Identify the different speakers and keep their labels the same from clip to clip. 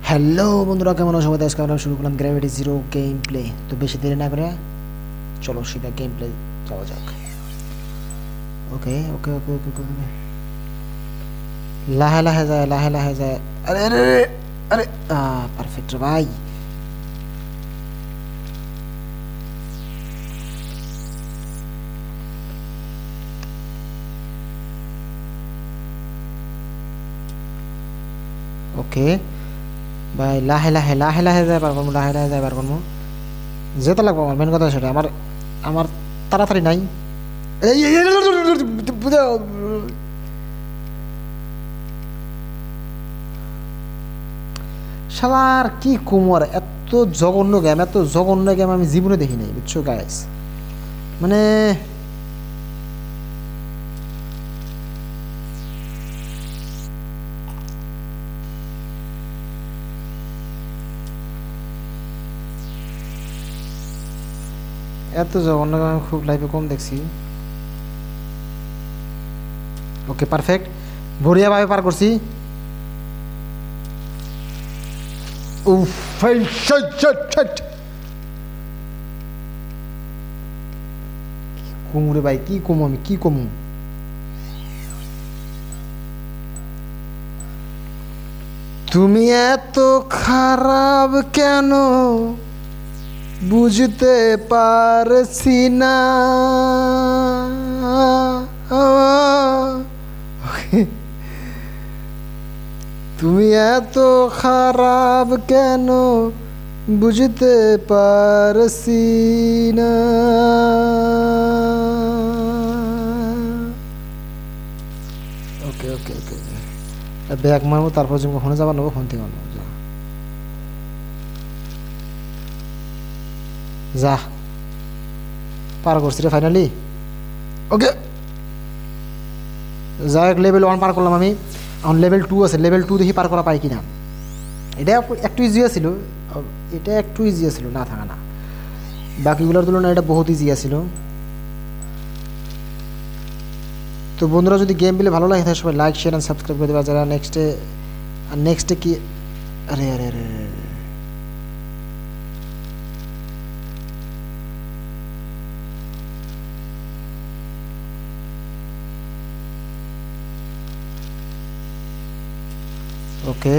Speaker 1: Hello বন্ধুরা, কেমন আছো? আজকে আমরা শুরু করলাম গ্র্যাভিটি জিরো গেম প্লে। তো বেশি দেরি না করে চলো সিধা গেম প্লে যাওয়া যাক। ওকে ওকে ওকে ওকে ওকে লাহে লাহে যায়, লাহে লাহে যায়। আরে আরে আরে পারফেক্ট রে ভাই। ওকে ভাই, লাহে লাহে লাহে লাহে যায় পার করবো, লাহে লাহে যায় পার করবো। যেতে লাগবো, আমার মেন কথা সেটা। আমার আমার তাড়াতাড়ি নাই। এই শালার কি কুমার, এত জঘন্য গেম, এত জঘন্য গেম আমি জীবনে দেখি নাই, বুঝছো গাইস? মানে এত জঘন্য গেম আমি খুব লাইফে কম দেখছি। ওকে পারফেক্ট, বঢ়িয়াভাবে পার করছি। কুমুরে ভাই, কি কমু আমি, কি কমু? তুমি এত খারাপ কেন বুঝতে পারছি না। তুমি এত খারাপ কেন বুঝতে পারছি না। ওকে ওকে ওকে ব্যাগ মারবো, তারপর তুমি কখনো যাবার নেবো, ফোন থেকে আনবো। যা পার করছি রে ফাইনালি। ওকে যাই হোক, লেভেল 1 পার করলাম আমি। এখন লেভেল 2 আছে, লেভেল 2 দেখি পার করা পাই কিনা। এটা একটু ইজি ছিল, এটা একটু ইজি ছিল, না থাকা না, বাকিগুলোর তুলনায় এটা বহুত ইজি ছিল। তো বন্ধুরা, যদি গেম প্লে ভালো লাগে তাহলে সবাই লাইক শেয়ার অ্যান্ড সাবস্ক্রাইব করে দেবা। যারা নেক্সটে কি আরে আরে আরে ওকে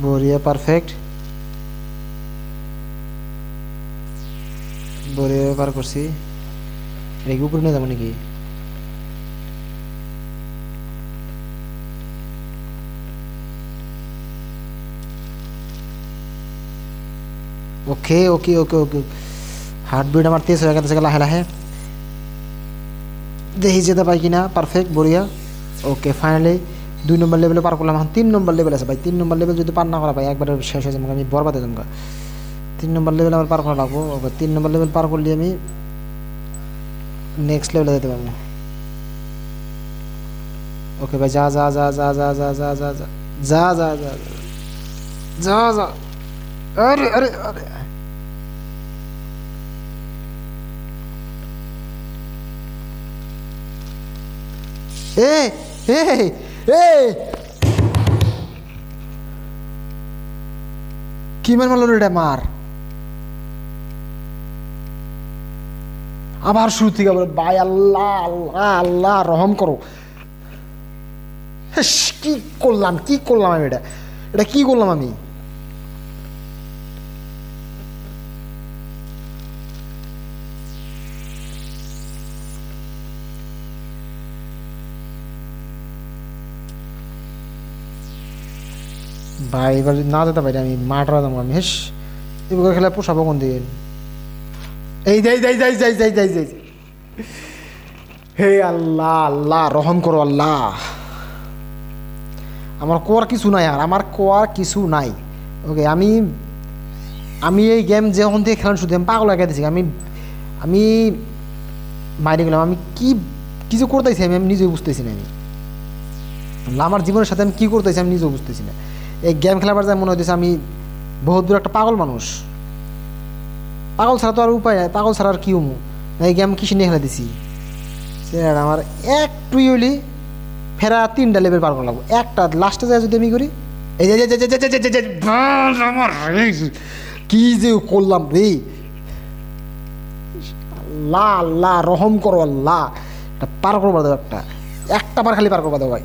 Speaker 1: বড়িয়া, পারফেক্ট, বড়িয়া পার করছি। এটা কি উপরে নিয়ে যাবো নাকি? ওকে ওকে ওকে ওকে হার্টবিট আমার তেজ হয়ে গেছে লাহে লাহে। দেখি যেতে পাই কিনা। পারফেক্ট, বড়িয়া। ওকে ফাইনালি 2 নম্বর লেভেলে পার করলাম। এখন 3 নম্বর লেভেল আছে ভাই। 3 নম্বর লেভেল যদি পার না করা ভাই একবারে শেষ হয়ে যাবো, আমি বরবাদ হয়ে যাবো। 3 নম্বর লেভেল আমার পার করা লাগবো। ওকে 3 নম্বর লেভেল পার করলে আমি নেক্সট লেভেলে যেতে পারবো। ওকে ভাই, যা যা যা যা যা যা যা যা যা যা যা যা যা। আরে আরে আরে এ এ এ কি মারলো রে? মার আবার শুরু থেকে বলে ভাই, আল্লাহ আল্লাহ আল্লাহ রহম করো। কি করলাম, কি করলাম আমি? এটা এটা কি করলাম আমি? ভাই এবার না যেতে পারি আমি, মাঠরা যাবো আমি। হেস এবার খেলা পোষাবো কোন দিন? এই যাই যাই যাই যাই যাই যাই যাই। হে আল্লাহ আল্লাহ রহম করো আল্লাহ। আমার কোয়ার কিছু নাই, আর আমার কোয়ার কিছু নাই। ওকে আমি আমি এই গেম যখন থেকে খেলানো শুধু আমি পাগল লাগিয়ে দিয়েছি। আমি আমি মাইরে গেলাম। আমি কি কিছু করতেছি আমি আমি নিজেও বুঝতেছি না। আমি আমার জীবনের সাথে আমি কী করতেছি আমি নিজেও বুঝতেছি না। এই গেম খেলাবার যায় মনে হইতেছে আমি বহুত দূর একটা পাগল মানুষ। পাগল ছাড়া তো আর উপায় নাই, পাগল ছাড়া আর কি হমু? এই গেম কিসে নিয়ে খেলা দিছি আমার একটুই হইলি ফেরা 3টা লেভেল পার করা লাগবো, একটা লাস্টে যায় যদি আমি করি এই যে কি যে করলাম রে, আল্লাহ আল্লাহ রহম করো আল্লাহ, এটা পার করবা দাও, একটা বার খালি পার করবা দাও ভাই।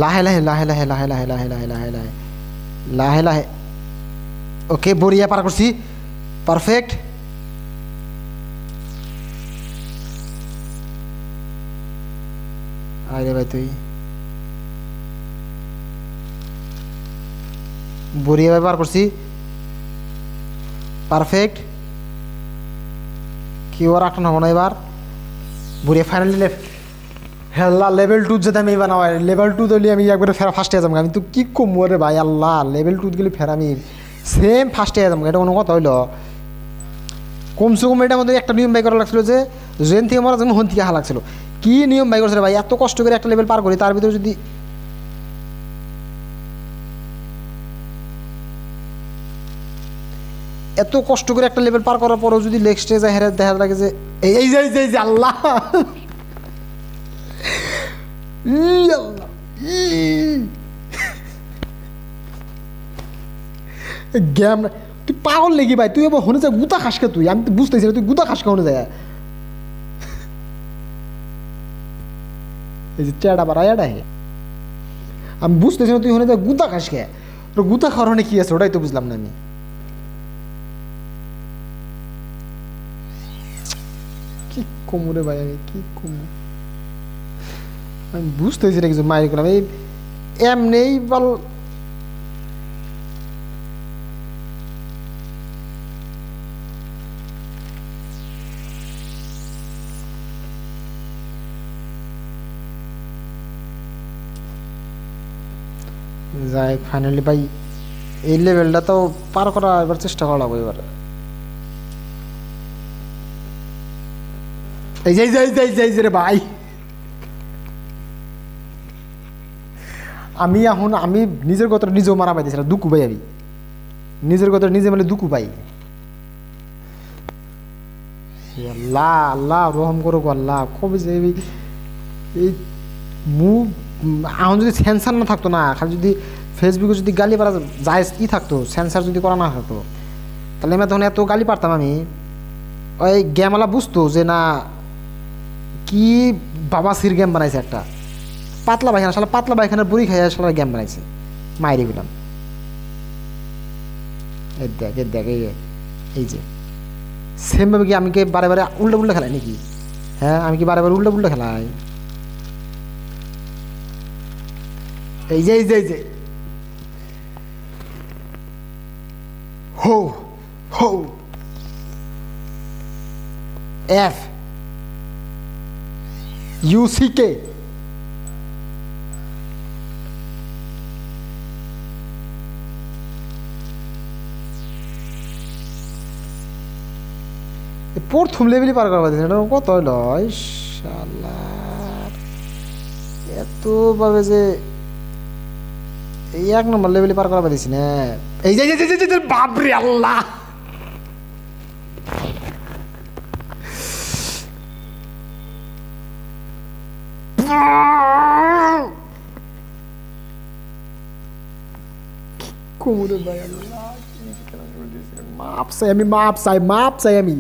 Speaker 1: লাহে লাহে লাহে লাহে লাহে লাহে লাহে লাহে লাহে লাহে লাহে লাহে ওকে বড়িয়া পার করছি, পারফেক্ট। আরে ভাই তুই বড়িয়া ভাই পার করছি, পারফেক্ট। কি ওর একটা হবো না এবার, বড়িয়া ফাইনালি হেল্লা লেভেল 2 যেতে আমি বানাও, লেভেল 2 দিলে আমি একবারে ফেরা ফার্স্টে যাবো, আমি তো কি কমবো রে ভাই, আল্লাহ লেভেল 2 গেলে ফেরা আমি সেম ফার্স্টে যাবো, এটা কোনো কথা হইলো? কমসে কম এটার মধ্যে একটা নিয়ম বাই করা লাগছিল যে জেন থেকে মারা যেন হন থেকে হা লাগছিল, কি নিয়ম বাই করছে রে ভাই, এত কষ্ট করে একটা লেভেল পার করি, তার ভিতরে যদি এত কষ্ট করে একটা লেভেল পার করার পরেও যদি নেক্সট স্টেজে হেরে দেখা লাগে যে এই যে আল্লাহ গেম তুই পাগল লেগে ভাই, তুই এবার হনে যায় গুতা খাসকে, তুই আমি তো বুঝতেছি না তুই গুতা খাসকে হনে যায়, এই যে চেয়াটা বাড়াইয়াটা হে আমি বুঝতেছি না তুই হনে যায় গুতা খাসকে, গুতা খাওয়ার হনে কি আছে ওটাই তো বুঝলাম না আমি। কি কমু রে ভাই, আমি কি কমু আমি বুঝতেছি না কিছু, মাইর করলাম এই এমনি বল যাই ফাইনালি ভাই এই লেভেলটা তো পার করা এবার চেষ্টা করা লাগবে এবার। এই যাই রে ভাই, আমি এখন আমি নিজের কথা নিজেও মারা পাইতেছি না, দুঃখু পাই আমি নিজের কথা নিজে মানে দুঃখু পাই। আল্লাহ আল্লাহ রহম করো আল্লাহ, কবে যে এই মুখ এখন যদি সেন্সার না থাকতো না, খালি যদি ফেসবুকে যদি গালি পারা যায় ই থাকতো, সেন্সার যদি করা না থাকতো, তাহলে আমি তখন এত গালি পারতাম। আমি ওই গেমওয়ালা বুঝতো যে না কি বাবা সির গেম বানাইছে, একটা পাতলা পায়খানা, শালা পাতলা পায়খানার বুড়ি খাইয়া শালা গেম বানাইছে, মাইরে গেলাম। দেখ এই যে সেমভাবে কি আমি কি বারে বারে উল্টা উল্টা খেলাই নাকি? হ্যাঁ আমি কি বারে বারে উল্টা উল্টা খেলাই? এই যে হো হো এফ ইউসিকে প্রথম লেভেলই পার করা পারতেছে, এটা কত হইল এতভাবে যে এই 1 নম্বর লেভেলে পার করা পারতেছি না। এই যে বাপরে আল্লাহ, কোমরে ভাই আল্লাহ মাপ চাই আমি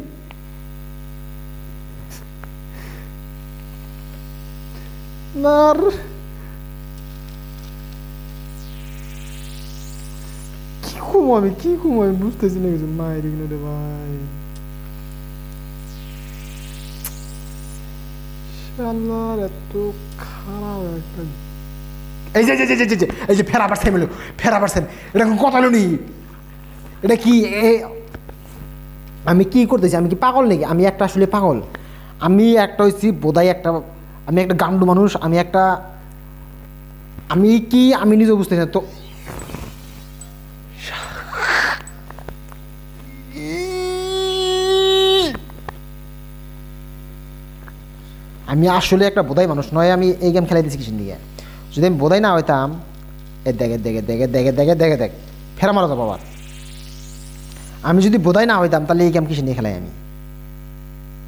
Speaker 1: নার কি কমু আমি বুঝতেছি না কিছু, মায়ের এগুলো রে ভাই শালার এত খারাপ একটা। এই যে ফেরাবার সেম এলো, এটা কথা হলো নি, এটা কি আমি কি করতেছি, আমি কি পাগল নাকি? আমি একটা আসলে পাগল, আমি একটা হচ্ছি বোধাই একটা, আমি একটা গান্ডু মানুষ, আমি নিজে বুঝতেছি না তো। আমি আসলে একটা বোধাই মানুষ নয়, আমি এই গেম খেলাইতেছি কিসের দিকে। যদি আমি বোধাই না হইতাম, দেখ ফেরা মারা যাবো আবার। আমি যদি বোধাই না হইতাম তাহলে এই গেম কিসের নিয়ে খেলাই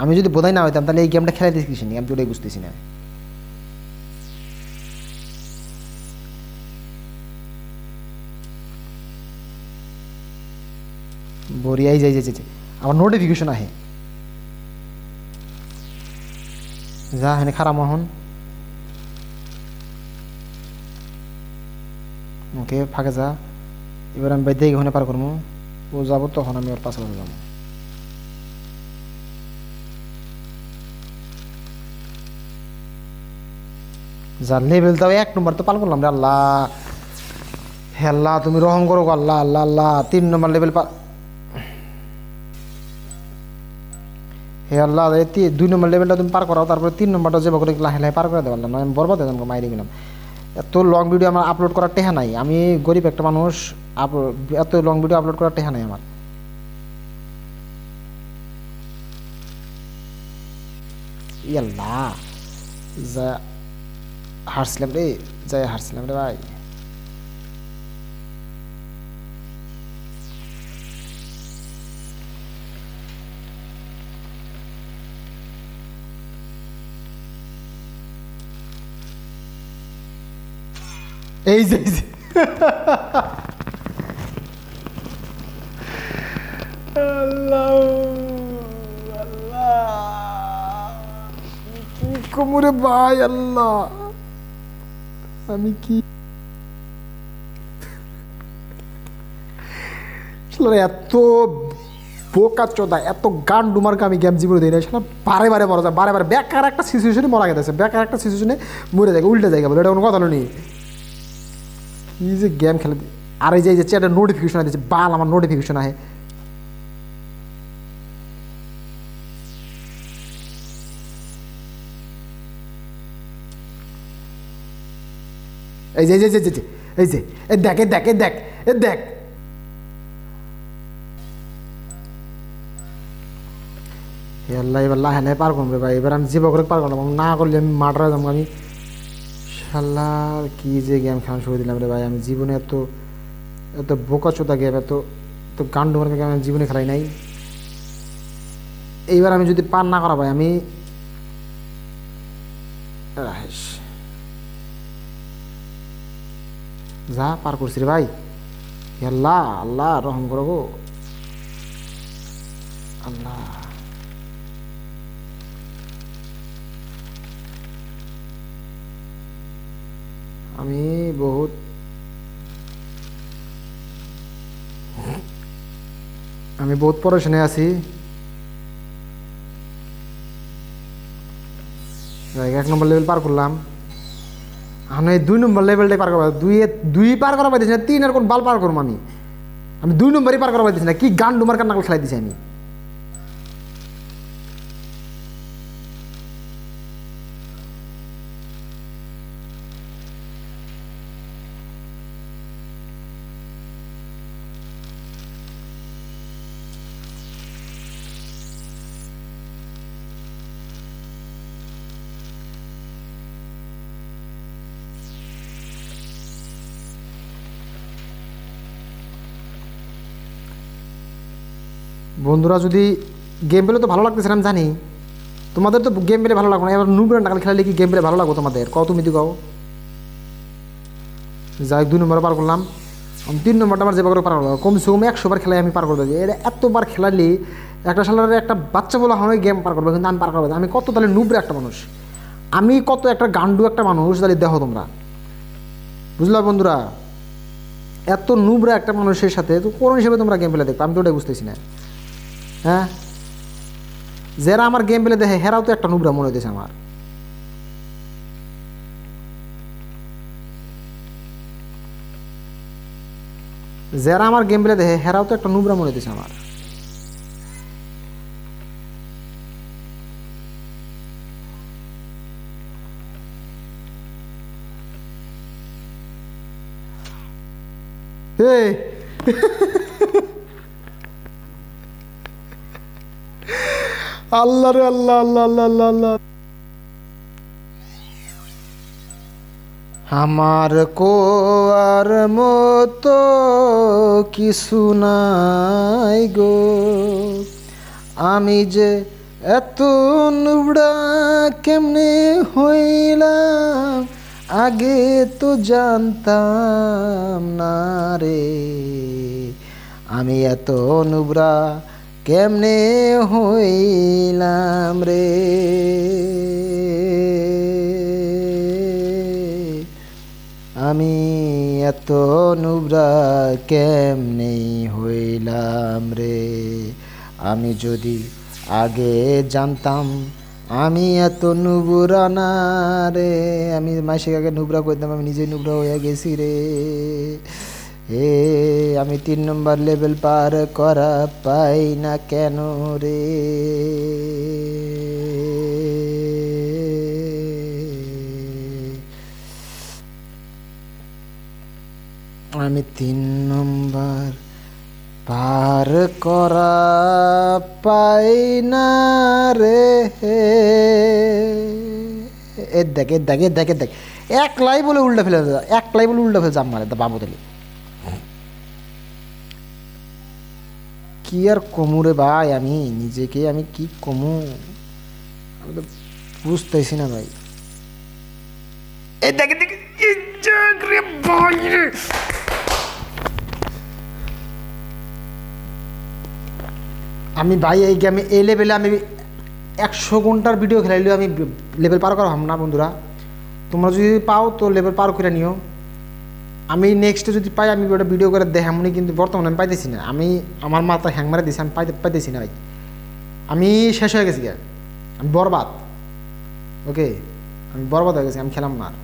Speaker 1: আমি যদি বোধাই না হইতাম তাহলে এই গেমটা খেলাইতেছি কিসের নিয়ে, আমি তো ওটাই বুঝতেছি না। বরিয়াই যাই আমার নোটিফিকেশন আহে, যা হেনে খারাপ মোহন। ওকে ফাঁকে যা, এবার আমি বাইতে ওখানে পার করবো, ও যাবো তখন আমি ওর পাশে যাবো। যা লেভেল দাও 1 নম্বর তো পাল করলাম রে। আল্লাহ হে আল্লাহ, তুমি রহম করো গো আল্লাহ। আল্লাহ আল্লাহ 3 নম্বর লেভেল হে আল্লাহ, 2 নম্বর লেভেলটা তুমি পার করাও, তারপরে 3 নম্বরটা যে করে লাহে লাহে পার করে দেবো। আল্লাহ নয় আমি বরবাদ হয়ে যাবো, মাইরে গেলাম। এত লং ভিডিও আমার আপলোড করার টেহা নাই, আমি গরিব একটা মানুষ, এত লং ভিডিও আপলোড করার টেহা নাই আমার। আল্লাহ যা হারছিলাম রে, যাই হারছিলাম রে ভাই। এই যে আল্লাহ আল্লাহ কি কোমরে ভাই। আল্লাহ আমি কি এত বোকা চোদা, এত গান ডুমারকে আমি গেম জীবনে দিই না। সেটা বারে বারে মরা যায়, বারে বারে বেকার একটা সিচুয়েশনে মরা গেছে, বেকার একটা সিচুয়েশনে মরে যায়, উল্টে যায় বলে, এটা কোনো কথা নেই। কি যে গেম খেলে। আর এই যে চ্যাটের নোটিফিকেশন দিচ্ছে বাল, আমার নোটিফিকেশন আহে। এই যে এই যে এই যে দেখ দেখ দেখ দেখ আল্লাহ, এবার লাহে লাহে পার করবো রে ভাই। এবার আমি জীবক করে পার করলাম, না করলে আমি মাঠে যাবো আমি। শালার কি যে গেম খেলা শুরু দিলাম রে ভাই। আমি জীবনে এত এত বোকা চোদা গেম, এত এত গান ডুমার গেম আমি জীবনে খেলাই নাই। এইবার আমি যদি পার না করা ভাই, আমি যা পার করছি রে ভাই। আল্লাহ আল্লাহ রহম করো গো আল্লাহ। আমি বহুত পরেশানে আছি। 1 নম্বর লেভেল পার করলাম, আমি 2 নম্বর লেভেলটাই পার করবো। দুই পার করা পাইতেছি না, 3 আর কোন বাল পার করবো আমি। 2 নম্বরই পার করা পাইতেছি না, কি গান ডুমার কান্না খেলাই দিছি আমি। বন্ধুরা যদি গেম পেলে তো ভালো লাগতেছে আমি জানি, তোমাদের তো গেম পেলে ভালো লাগবে না। এবার নুবরা টাকা খেলালে কি গেম পেলে ভালো লাগবো তোমাদের? কও তুমি তো কও। যাই 2 নম্বর পার করলাম, 3 নম্বরটা আমার যেভাবে পার করবো, কমসে কম 100 বার খেলায় আমি পার করে দেবো। এটা এতবার খেলালে একটা সালারে একটা বাচ্চা বলা হয় গেম পার করবে, কিন্তু আমি পার করবো। আমি কত তাহলে নুবরা একটা মানুষ, আমি কত একটা গান্ডু একটা মানুষ, তাহলে দেখো তোমরা বুঝলা বন্ধুরা। এত নুবরা একটা মানুষের সাথে তো কোন হিসেবে তোমরা গেম পেলে দেখবে, আমি তো ওটাই বুঝতেছি না। হ্যাঁ, যারা আমার গেম পেলে দেখে হেরাও তো একটা নুবরা মনে হইতেছে আমার। যারা আমার গেম পেলে দেখে হেরাও তো একটা নুবরা মনে হইতেছে আমার। আল্লাহ রে আল্লাহ আল্লাহ আল্লাহ আল্লাহ আল্লাহ। আমার কোয়ার মতো কিছু নাই গো, আমি যে এত নুবড়া কেমনে হইলাম, আগে তো জানতাম না রে, আমি এত নুবড়া কেমনে হইলাম রে। আমি এত নুবরা কেমনে হইলাম রে, আমি যদি আগে জানতাম আমি এত নুবরা না রে। আমি মাসে আগে নুবরা করতাম, আমি নিজেই নুবরা হয়ে গেছি রে। আমি 3 নম্বর লেভেল পার করা পাই না কেন রে। আমি 3 নম্বর পার করা পাই না রে। দেখ দেখ দেখ দেখ, একলাই বলে উল্টা ফেলে, একলাই বলে উল্টা ফেলে জাম মারে বাবু দিলি। কি আর কমু রে ভাই, আমি নিজেকে আমি কি কমু, আমি তো বুঝতেছি না ভাই। দেখে দেখে আমি ভাই এই গেমে এই লেভেলে আমি 100 ঘন্টার ভিডিও খেলাইলেও আমি লেভেল পার করা হব না বন্ধুরা। তোমরা যদি পাও তো লেভেল পার করে নিও। আমি নেক্সটে যদি পাই আমি ওটা ভিডিও করে দেখামনি, কিন্তু বর্তমানে আমি পাইতেছি না। আমি আমার মাথা হ্যাং মারে দিয়েছি, আমি পাইতেছি না ভাই। আমি শেষ হয়ে গেছি, আমি বরবাদ। ওকে, আমি বরবাদ হয়ে গেছি, আমি খেলাম না আর।